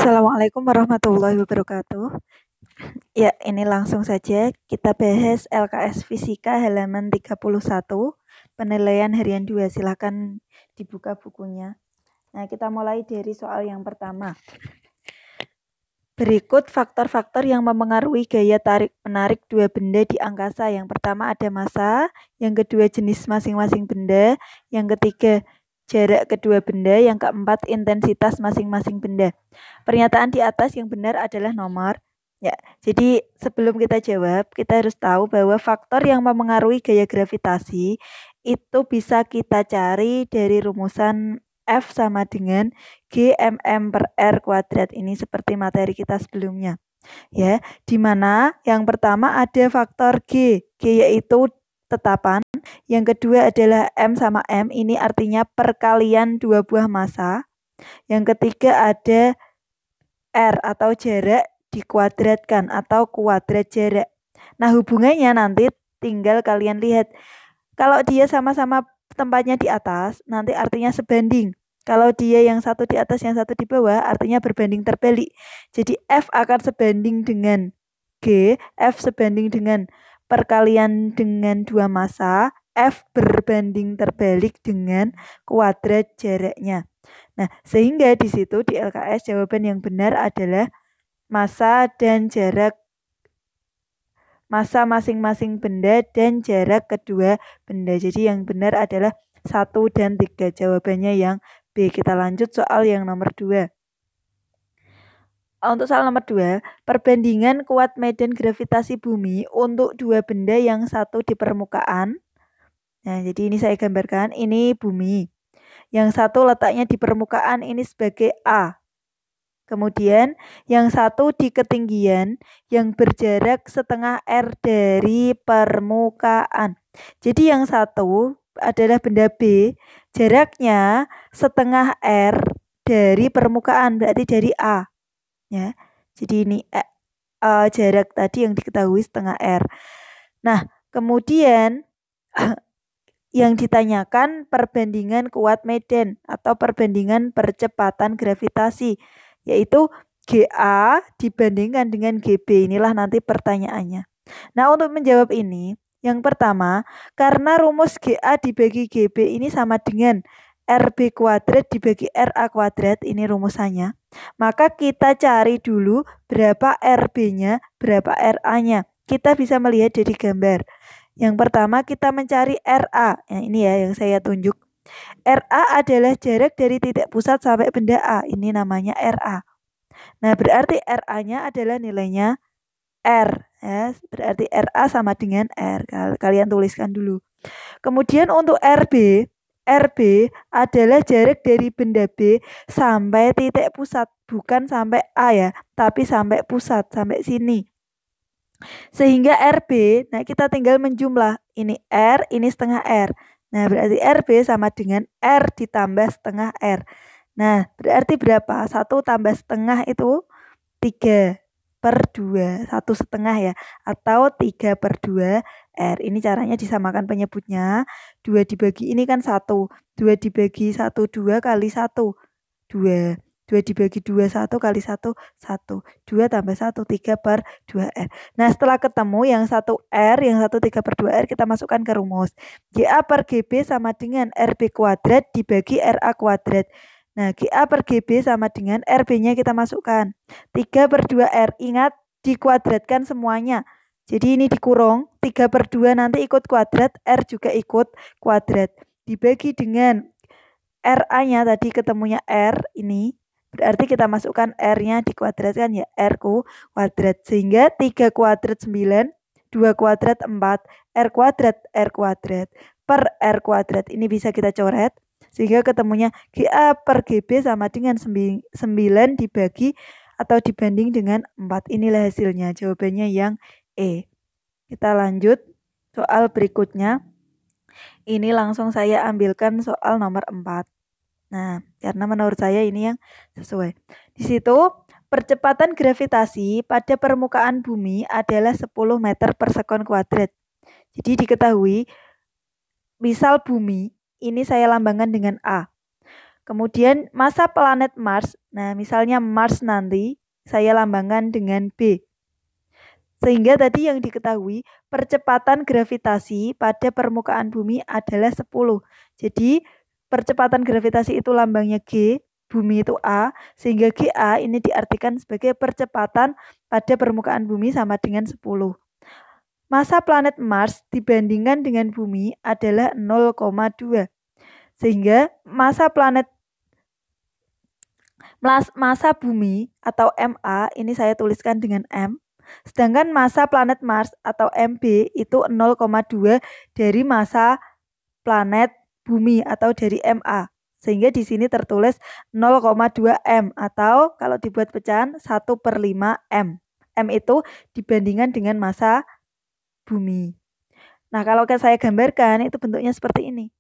Assalamualaikum warahmatullahi wabarakatuh. Ya, ini langsung saja kita bahas LKS Fisika halaman 31, penilaian harian 2. Silahkan dibuka bukunya. Nah, kita mulai dari soal yang pertama. Berikut faktor-faktor yang memengaruhi gaya tarik-menarik dua benda di angkasa. Yang pertama ada massa, yang kedua jenis masing-masing benda, yang ketiga jarak kedua benda, yang keempat intensitas masing-masing benda. Pernyataan di atas yang benar adalah nomor. Ya, jadi sebelum kita jawab, kita harus tahu bahwa faktor yang memengaruhi gaya gravitasi itu bisa kita cari dari rumusan F sama dengan G/m/r². Ini seperti materi kita sebelumnya. Ya, di mana yang pertama ada faktor G yaitu tetapan. Yang kedua adalah M sama M, ini artinya perkalian dua buah massa. Yang ketiga ada R atau jarak dikuadratkan atau kuadrat jarak. Nah, hubungannya nanti tinggal kalian lihat. Kalau dia sama-sama tempatnya di atas, nanti artinya sebanding. Kalau dia yang satu di atas, yang satu di bawah, artinya berbanding terbalik. Jadi F akan sebanding dengan G, F sebanding dengan perkalian dengan dua massa, F berbanding terbalik dengan kuadrat jaraknya. Nah, sehingga di situ di LKS jawaban yang benar adalah massa dan jarak massa masing-masing benda dan jarak kedua benda. Jadi yang benar adalah 1 dan 3. Jawabannya yang B. Kita lanjut soal yang nomor 2. Untuk soal nomor 2, perbandingan kuat medan gravitasi bumi untuk dua benda yang satu di permukaan. Nah, jadi ini saya gambarkan, ini bumi. Yang satu letaknya di permukaan, ini sebagai A. Kemudian yang satu di ketinggian yang berjarak setengah R dari permukaan. Jadi yang satu adalah benda B, jaraknya setengah R dari permukaan, berarti dari A. Ya, jadi ini jarak tadi yang diketahui setengah R. Nah, kemudian yang ditanyakan perbandingan kuat medan atau perbandingan percepatan gravitasi, yaitu GA dibandingkan dengan GB. Inilah nanti pertanyaannya. Nah, untuk menjawab ini, yang pertama, karena rumus GA dibagi GB ini sama dengan RB kuadrat dibagi RA kuadrat, ini rumusannya. Maka kita cari dulu berapa RB-nya, berapa RA-nya. Kita bisa melihat dari gambar. Yang pertama kita mencari RA. Nah, ini ya yang saya tunjuk. RA adalah jarak dari titik pusat sampai benda A. Ini namanya RA. Nah, berarti RA-nya adalah nilainya R. Ya, berarti RA sama dengan R. Kalian tuliskan dulu. Kemudian untuk RB adalah jarak dari benda B sampai titik pusat. Bukan sampai A ya, tapi sampai pusat, sampai sini. Sehingga RB, nah kita tinggal menjumlah. Ini R, ini setengah R. Nah, berarti RB sama dengan R ditambah setengah R. Nah, berarti berapa? 1 tambah setengah itu 3/2. 1 setengah ya. Atau 3/2 R. Ini caranya disamakan penyebutnya. 2 dibagi ini kan 1. 2 dibagi 1, 2 kali 1. 2. 2 dibagi 2, 1 kali 1, 1. 2 tambah 1, 3/2R. Nah, setelah ketemu yang 1 R, yang 1 3/2R, kita masukkan ke rumus. GA per GB sama dengan RB kuadrat dibagi RA kuadrat. Nah, GA per GB sama dengan RB-nya kita masukkan. 3/2R, ingat dikuadratkan semuanya. Jadi ini dikurung, 3/2 nanti ikut kuadrat, R juga ikut kuadrat. Dibagi dengan RA-nya tadi ketemunya R ini. Berarti kita masukkan R-nya dikuadratkan ya, R kuadrat. Sehingga 3 kuadrat 9, 2 kuadrat 4, R kuadrat per R kuadrat. Ini bisa kita coret. Sehingga ketemunya GA per GB sama dengan 9 dibagi atau dibanding dengan 4. Inilah hasilnya, jawabannya yang E. Kita lanjut soal berikutnya. Ini langsung saya ambilkan soal nomor 4. Nah, karena menurut saya ini yang sesuai. Di situ, percepatan gravitasi pada permukaan bumi adalah 10 meter per sekon kuadrat. Jadi diketahui, misal bumi, ini saya lambangkan dengan A. Kemudian massa planet Mars, nah misalnya Mars nanti saya lambangkan dengan B. Sehingga tadi yang diketahui percepatan gravitasi pada permukaan bumi adalah 10. Jadi percepatan gravitasi itu lambangnya G, bumi itu A, sehingga GA ini diartikan sebagai percepatan pada permukaan bumi sama dengan 10. Massa planet Mars dibandingkan dengan bumi adalah 0,2. Sehingga massa bumi atau MA ini saya tuliskan dengan M. Sedangkan massa planet Mars atau MB itu 0,2 dari massa planet bumi atau dari MA. Sehingga di sini tertulis 0,2 M atau kalau dibuat pecahan 1/5 M. M itu dibandingkan dengan massa bumi. Nah, kalau saya gambarkan itu bentuknya seperti ini.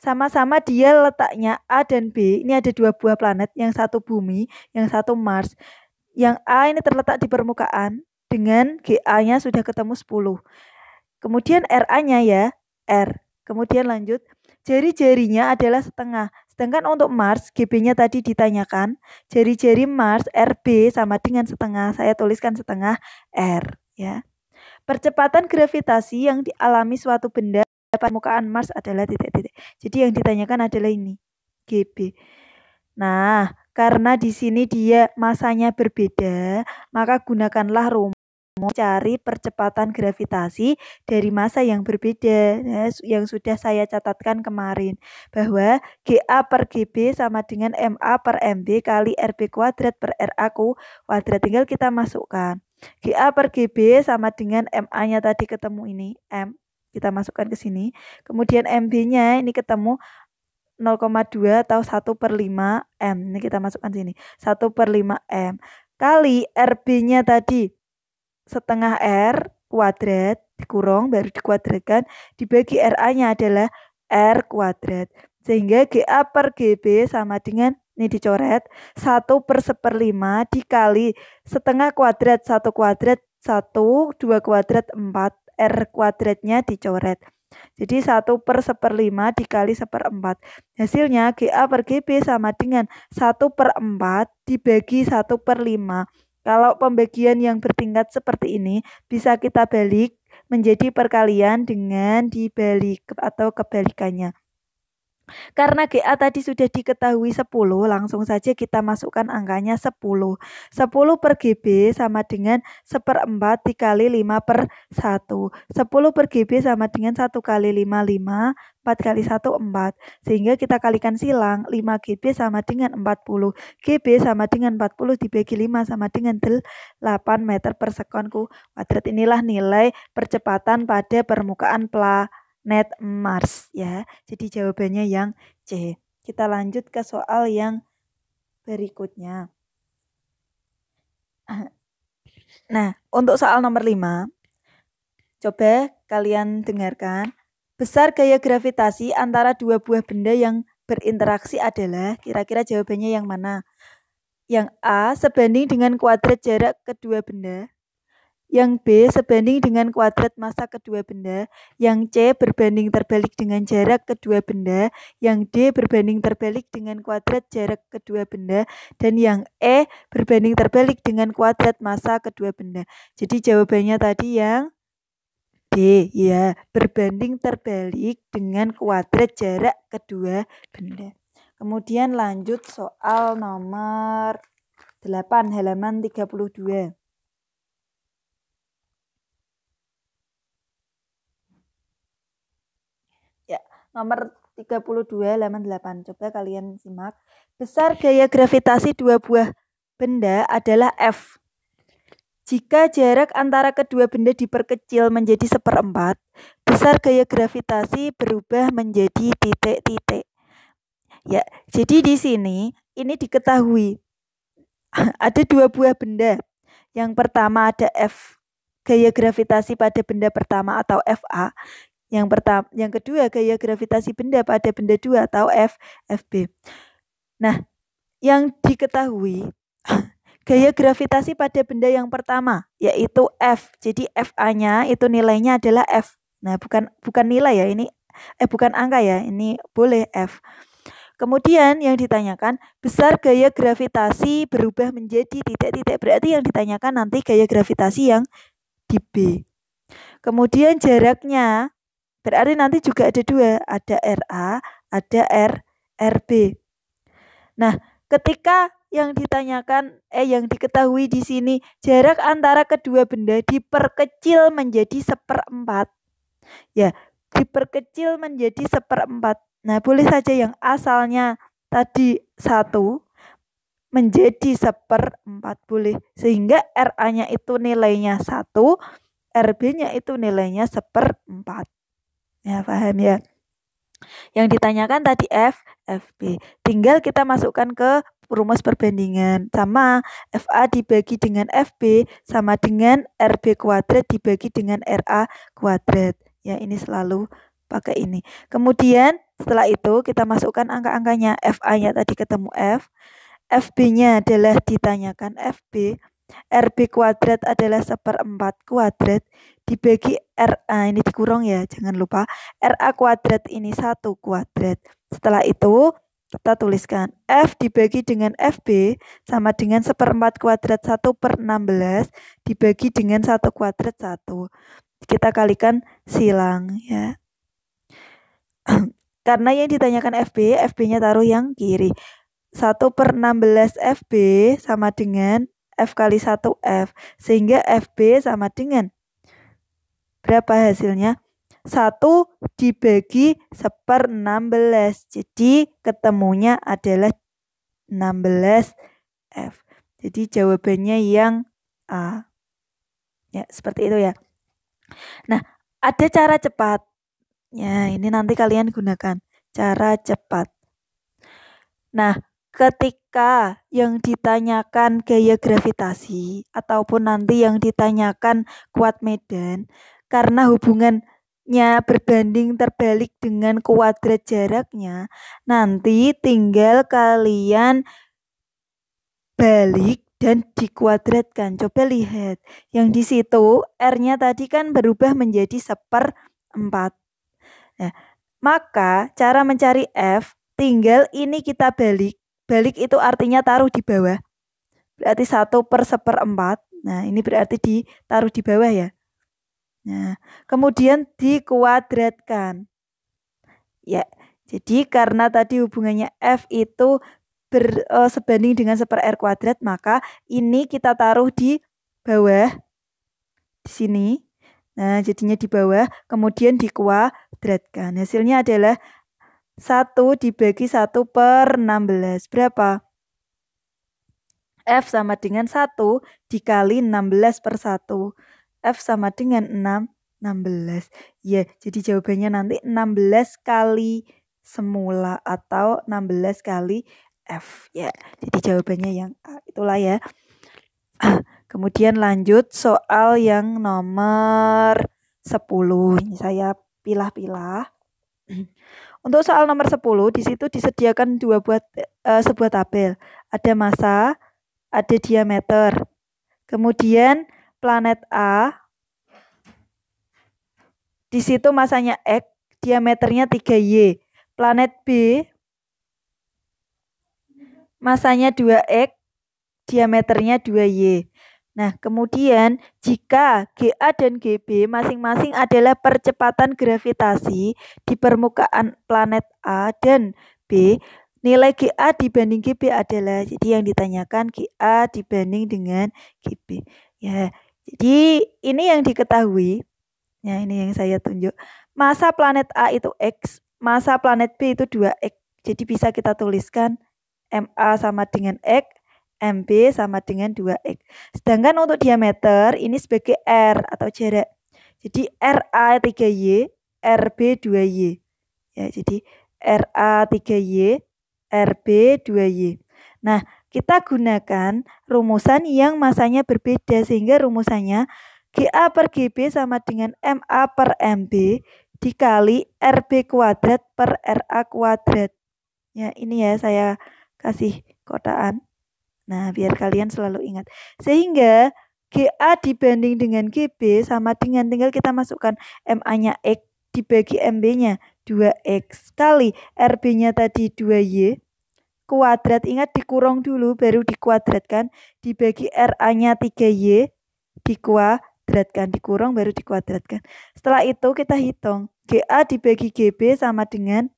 Sama-sama dia letaknya A dan B. Ini ada 2 buah planet, yang satu bumi, yang satu Mars. Yang A ini terletak di permukaan dengan GA-nya sudah ketemu 10. Kemudian RA-nya ya, R. Kemudian lanjut, jari-jarinya adalah setengah. Sedangkan untuk Mars, GB-nya tadi ditanyakan, jari-jari Mars RB sama dengan setengah. Saya tuliskan setengah R ya. Percepatan gravitasi yang dialami suatu benda pada permukaan Mars adalah titik-titik. Jadi yang ditanyakan adalah ini, GB. Nah, karena di sini dia masanya berbeda, maka gunakanlah rumus cari percepatan gravitasi dari massa yang berbeda, yang sudah saya catatkan kemarin, bahwa GA per GB sama dengan MA per MB kali RB kuadrat per RA kuadrat. Tinggal kita masukkan. GA per GB sama dengan MA-nya tadi ketemu ini, M. Kita masukkan ke sini. Kemudian MB-nya ini ketemu 0,2 atau 1/5 M. Ini kita masukkan sini. 1/5 M. Kali RB-nya tadi setengah R kuadrat dikurung baru dikuadratkan, dibagi RA-nya adalah R kuadrat. Sehingga GA per GB sama dengan, ini dicoret, 1/1/5 dikali setengah kuadrat 1 kuadrat 1, 2 kuadrat 4, R kuadratnya dicoret. Jadi 1/1/5 dikali 1/4. Hasilnya GA per GB sama dengan 1/4 dibagi 1/5. Kalau pembagian yang bertingkat seperti ini bisa kita balik menjadi perkalian dengan dibalik atau kebalikannya. Karena GA tadi sudah diketahui 10, langsung saja kita masukkan angkanya 10. 10 per GB sama dengan 1/4 dikali 5/1. 10 per GB sama dengan 1 kali 5, 5. 4 kali 1, 4. Sehingga kita kalikan silang, 5 GB sama dengan 40. GB sama dengan 40 dibagi 5 sama dengan 8 meter per sekon kuadrat. Inilah nilai percepatan pada permukaan planet Mars ya. Jadi jawabannya yang C. Kita lanjut ke soal yang berikutnya. Nah, untuk soal nomor 5, coba kalian dengarkan. Besar gaya gravitasi antara dua buah benda yang berinteraksi adalah, kira-kira jawabannya yang mana? Yang A sebanding dengan kuadrat jarak kedua benda. Yang B sebanding dengan kuadrat massa kedua benda. Yang C berbanding terbalik dengan jarak kedua benda. Yang D berbanding terbalik dengan kuadrat jarak kedua benda. Dan yang E berbanding terbalik dengan kuadrat massa kedua benda. Jadi jawabannya tadi yang D ya, berbanding terbalik dengan kuadrat jarak kedua benda. Kemudian lanjut soal nomor 8 halaman 32. Ya, nomor 32 halaman 8. Coba kalian simak. Besar gaya gravitasi dua buah benda adalah F. Jika jarak antara kedua benda diperkecil menjadi 1/4, besar gaya gravitasi berubah menjadi titik-titik. Ya, jadi di sini ini diketahui ada dua buah benda. Yang pertama ada F, gaya gravitasi pada benda pertama atau FA. Yang kedua gaya gravitasi benda pada benda 2 atau FB. Nah, yang diketahui gaya gravitasi pada benda yang pertama yaitu F. Jadi FA-nya itu nilainya adalah F. Nah, bukan nilai ya, ini bukan angka ya, ini boleh F. Kemudian yang ditanyakan, besar gaya gravitasi berubah menjadi titik-titik. Berarti yang ditanyakan nanti gaya gravitasi yang di B. Kemudian jaraknya, berarti nanti juga ada dua, ada RA, ada RB. Nah, ketika yang ditanyakan, yang diketahui di sini, jarak antara kedua benda diperkecil menjadi 1/4. Ya, diperkecil menjadi 1/4. Nah, boleh saja yang asalnya tadi 1 menjadi 1/4 boleh. Sehingga RA-nya itu nilainya 1, RB-nya itu nilainya 1/4. Ya, paham ya? Yang ditanyakan tadi F, FB. Tinggal kita masukkan ke rumus perbandingan. Sama, FA dibagi dengan FB sama dengan RB kuadrat dibagi dengan RA kuadrat. Ya, ini selalu pakai ini. Kemudian setelah itu kita masukkan angka-angkanya. FA-nya tadi ketemu F, FB-nya adalah ditanyakan FB, RB kuadrat adalah 1/4 kuadrat dibagi RA, ini dikurang ya, jangan lupa. RA kuadrat ini 1 kuadrat. Setelah itu kita tuliskan F dibagi dengan FB sama dengan 1/4 kuadrat 1/16 dibagi dengan 1 kuadrat 1. Kita kalikan silang ya. Karena yang ditanyakan FB, FB-nya taruh yang kiri. 1/16 FB sama dengan F kali 1 F. Sehingga FB sama dengan berapa hasilnya? 1 dibagi 1/16. Jadi ketemunya adalah 16 F. Jadi jawabannya yang A. Ya, seperti itu ya. Nah, ada cara cepat. Ya, ini nanti kalian gunakan cara cepat. Nah, ketika yang ditanyakan gaya gravitasi ataupun nanti yang ditanyakan kuat medan, karena hubungannya berbanding terbalik dengan kuadrat jaraknya, nanti tinggal kalian balik dan dikuadratkan. Coba lihat, yang di situ R-nya tadi kan berubah menjadi 1/4. Nah, maka cara mencari F, tinggal ini kita balik. Balik itu artinya taruh di bawah. Berarti 1/1/4. Nah, ini berarti ditaruh di bawah ya. Nah, kemudian dikuadratkan. Ya, jadi karena tadi hubungannya F itu sebanding dengan 1/R kuadrat, maka ini kita taruh di bawah. Di sini. Nah, jadinya di bawah, kemudian dikuadratkan. Hasilnya adalah 1 dibagi 1/16. Berapa? F sama dengan 1 dikali 16/1. F sama dengan 16. Ya, jadi jawabannya nanti 16 kali semula atau 16 kali F. Ya, jadi jawabannya yang A. Itulah ya. Kemudian lanjut soal yang nomor 10. Ini saya pilah-pilah. Untuk soal nomor 10, di situ disediakan sebuah tabel. Ada massa, ada diameter. Kemudian planet A, di situ massanya X, diameternya 3Y. Planet B, massanya 2X, diameternya 2Y. Nah, kemudian jika GA dan GB masing-masing adalah percepatan gravitasi di permukaan planet A dan B, nilai GA dibanding GB adalah, jadi yang ditanyakan GA dibanding dengan GB. Ya, jadi ini yang diketahui. Ya, ini yang saya tunjuk. Massa planet A itu X, massa planet B itu 2X. Jadi bisa kita tuliskan MA sama dengan X, MB sama dengan 2X. Sedangkan untuk diameter ini sebagai R atau jarak. Jadi RA 3Y, RB 2Y. Ya, jadi RA 3Y, RB 2Y. Nah, kita gunakan rumusan yang masanya berbeda, sehingga rumusannya GA per GB sama dengan MA per MB dikali RB kuadrat per RA kuadrat. Ya, ini ya saya kasih kotaan. Nah, biar kalian selalu ingat. Sehingga GA dibanding dengan GB sama dengan, tinggal kita masukkan MA-nya X dibagi MB-nya 2X kali RB-nya tadi 2Y kuadrat, ingat dikurung dulu baru dikuadratkan, dibagi RA-nya 3Y dikuadratkan, dikurung baru dikuadratkan. Setelah itu kita hitung GA dibagi GB sama dengan,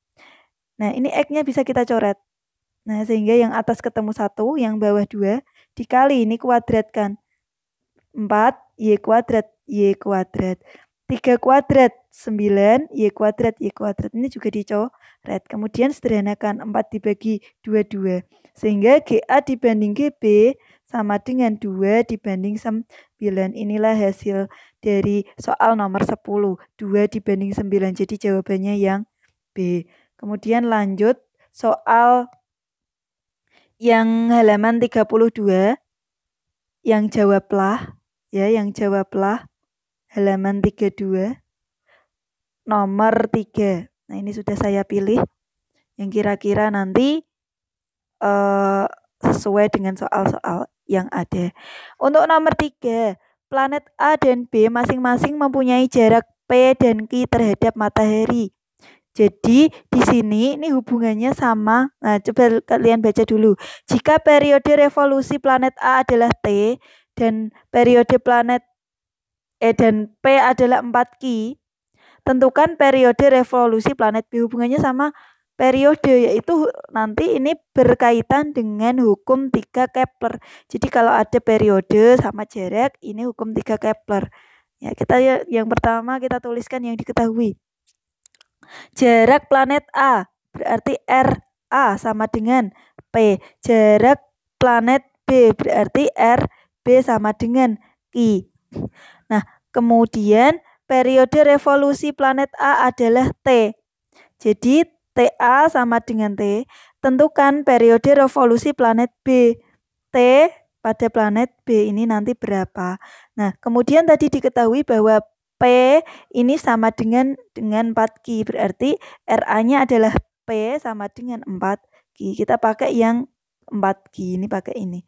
nah ini X-nya bisa kita coret. Nah sehingga yang atas ketemu 1, yang bawah 2, dikali ini kuadratkan 4Y kuadrat Y kuadrat, 3 kuadrat 9 Y kuadrat Y kuadrat, ini juga dicoret. Kemudian sederhanakan 4 dibagi 22 sehingga GA dibanding GB sama dengan 2 dibanding 9. Inilah hasil dari soal nomor 10, 2 dibanding 9. Jadi jawabannya yang B. Kemudian lanjut soal yang halaman 32, yang jawablah ya, yang jawablah halaman 32 nomor 3. Nah ini sudah saya pilih yang kira-kira nanti sesuai dengan soal-soal yang ada. Untuk nomor 3, planet A dan B masing-masing mempunyai jarak P dan Q terhadap matahari. Jadi di sini ini hubungannya sama. Nah, coba kalian baca dulu. Jika periode revolusi planet A adalah T dan periode planet dan P adalah 4Q, tentukan periode revolusi planet B. Hubungannya sama periode, yaitu nanti ini berkaitan dengan hukum 3 Kepler. Jadi kalau ada periode sama jarak, ini hukum 3 Kepler. Ya, kita yang pertama kita tuliskan yang diketahui. Jarak planet A berarti RA sama dengan P. Jarak planet B berarti RB sama dengan Q. Nah, kemudian periode revolusi planet A adalah T. Jadi TA sama dengan T. Tentukan periode revolusi planet B. T pada planet B ini nanti berapa? Nah, kemudian tadi diketahui bahwa P ini sama dengan 4Q, berarti RA-nya adalah P sama dengan 4Q. Kita pakai yang 4Q, ini pakai ini.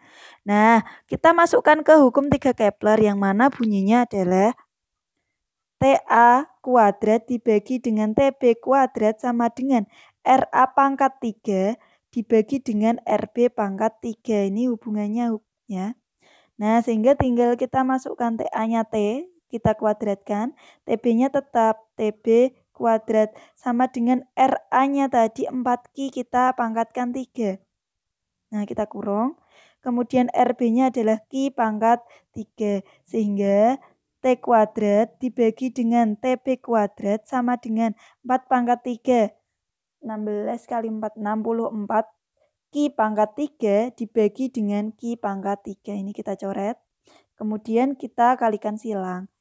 Nah, kita masukkan ke hukum 3 Kepler yang mana bunyinya adalah TA kuadrat dibagi dengan TB kuadrat sama dengan RA pangkat 3 dibagi dengan RB pangkat 3. Ini hubungannya ya. Nah, sehingga tinggal kita masukkan TA-nya T, kita kuadratkan, TB-nya tetap TB kuadrat sama dengan RA-nya tadi 4Q, kita pangkatkan 3. Nah, kita kurung. Kemudian RB-nya adalah Q pangkat 3. Sehingga T kuadrat dibagi dengan TB kuadrat sama dengan 4 pangkat 3. 16 kali 4, 64. Q pangkat 3 dibagi dengan Q pangkat 3. Ini kita coret. Kemudian kita kalikan silang.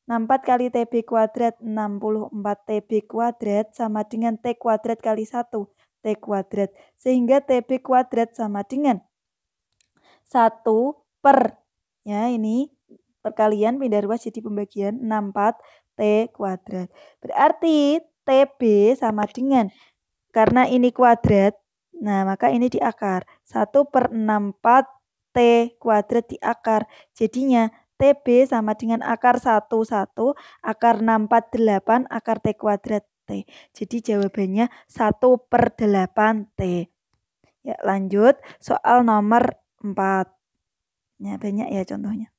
64 kali TB kuadrat 64 TB kuadrat sama dengan T kuadrat kali 1 T kuadrat. Sehingga TB kuadrat sama dengan 1 per, ya ini perkalian pindah ruas jadi pembagian 64 T kuadrat. Berarti TB sama dengan, karena ini kuadrat, nah maka ini di akar. 1 per 64 T kuadrat di akar. Jadinya TB sama dengan akar 1 akar 648 akar T kuadrat T. Jadi jawabannya 1 per 8 T. Ya, lanjut soal nomor 4. Ya, banyak ya contohnya.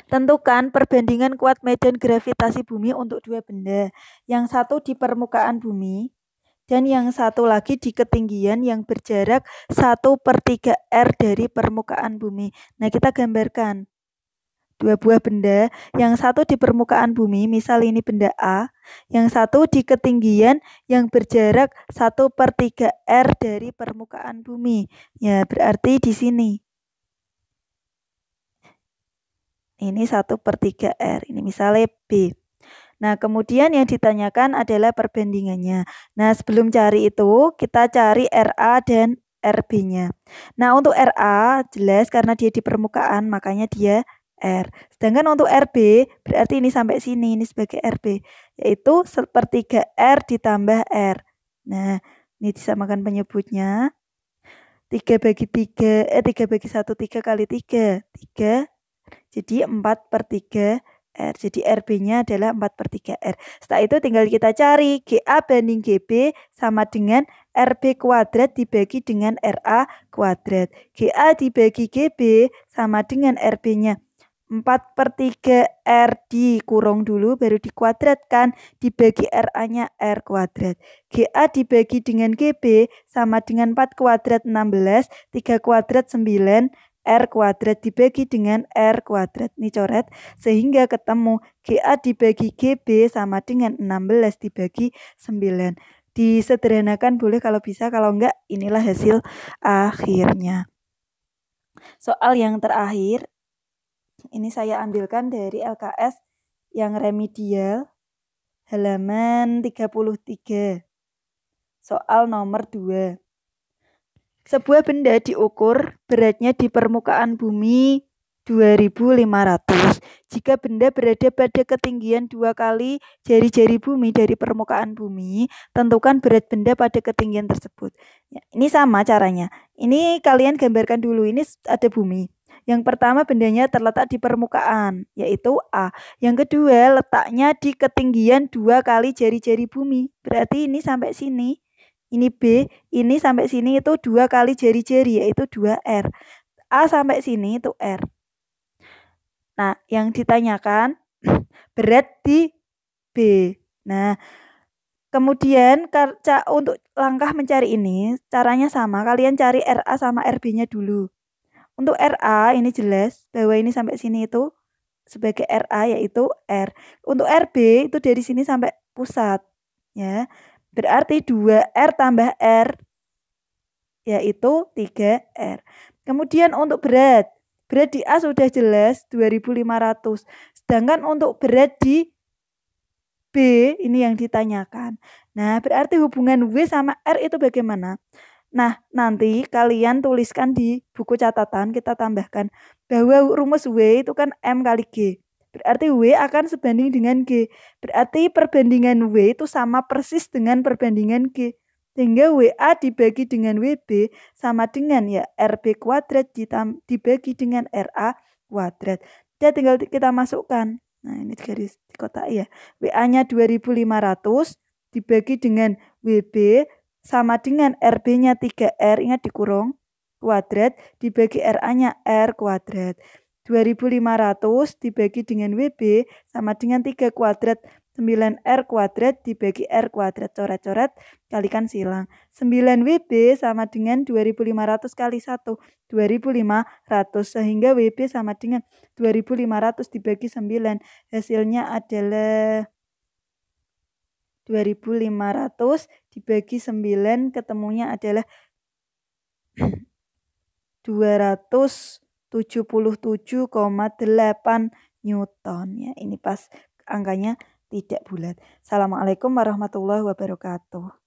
Tentukan perbandingan kuat medan gravitasi bumi untuk 2 benda. Yang satu di permukaan bumi dan yang satu lagi di ketinggian yang berjarak 1/3 R dari permukaan bumi. Nah, kita gambarkan 2 buah benda, yang satu di permukaan bumi, misal ini benda A, yang satu di ketinggian yang berjarak 1/3 R dari permukaan bumi. Ya, berarti di sini. Ini 1/3 R, ini misalnya B. Nah, kemudian yang ditanyakan adalah perbandingannya. Nah, sebelum cari itu, kita cari RA dan RB-nya. Nah, untuk RA jelas karena dia di permukaan, makanya dia R. Sedangkan untuk RB, berarti ini sampai sini, ini sebagai RB. Yaitu 1/3 R ditambah R. Nah, ini disamakan penyebutnya. 3 bagi 1, 3 kali 3. 3. Jadi 4/3 R. Jadi RB-nya adalah 4/3 R. Setelah itu tinggal kita cari GA banding GB sama dengan RB kuadrat dibagi dengan RA kuadrat. GA dibagi GB sama dengan RB-nya 4/3 R dikurung dulu baru dikuadratkan dibagi RA-nya R kuadrat. GA dibagi dengan GB sama dengan 4 kuadrat 16, 3 kuadrat 9, R kuadrat dibagi dengan R kuadrat. Ini coret sehingga ketemu GA dibagi GB sama dengan 16 dibagi 9. Disederhanakan boleh kalau bisa, kalau enggak inilah hasil akhirnya. Soal yang terakhir ini saya ambilkan dari LKS yang remedial halaman 33. Soal nomor 2. Sebuah benda diukur beratnya di permukaan bumi 2500. Jika benda berada pada ketinggian 2 kali jari-jari bumi dari permukaan bumi, tentukan berat benda pada ketinggian tersebut. Ya, ini sama caranya. Ini kalian gambarkan dulu, ini ada bumi. Yang pertama bendanya terletak di permukaan, yaitu A. Yang kedua letaknya di ketinggian 2 kali jari-jari bumi. Berarti ini sampai sini. Ini B, ini sampai sini itu 2 kali jari-jari, yaitu 2R. A sampai sini itu R. Nah, yang ditanyakan berat di B. Nah, kemudian untuk langkah mencari ini, caranya sama. Kalian cari RA sama RB-nya dulu. Untuk RA ini jelas bahwa ini sampai sini itu sebagai RA yaitu R. Untuk RB itu dari sini sampai pusat. Ya. Berarti 2R tambah R yaitu 3R. Kemudian untuk berat di A sudah jelas 2500. Sedangkan untuk berat di B ini yang ditanyakan. Nah, berarti hubungan W sama R itu bagaimana? Nah, nanti kalian tuliskan di buku catatan, kita tambahkan bahwa rumus W itu kan M kali G. Berarti W akan sebanding dengan G. Berarti perbandingan W itu sama persis dengan perbandingan G. Sehingga WA dibagi dengan WB sama dengan ya RB kuadrat dibagi dengan RA kuadrat. Dia tinggal kita masukkan. Nah, ini garis di kotak ya. WA-nya 2500 dibagi dengan WB sama dengan RB-nya 3R, ingat dikurung, kuadrat dibagi RA-nya R kuadrat. 2500 dibagi dengan WB sama dengan 3 kuadrat 9R kuadrat dibagi R kuadrat. Coret-coret, kalikan silang. 9 WB sama dengan 2500 kali 1, 2500. Sehingga WB sama dengan 2500 dibagi 9. Hasilnya adalah 2500 dibagi 9, ketemunya adalah 277,8 Newton. Ya, ini pas angkanya tidak bulat. Assalamualaikum warahmatullahi wabarakatuh.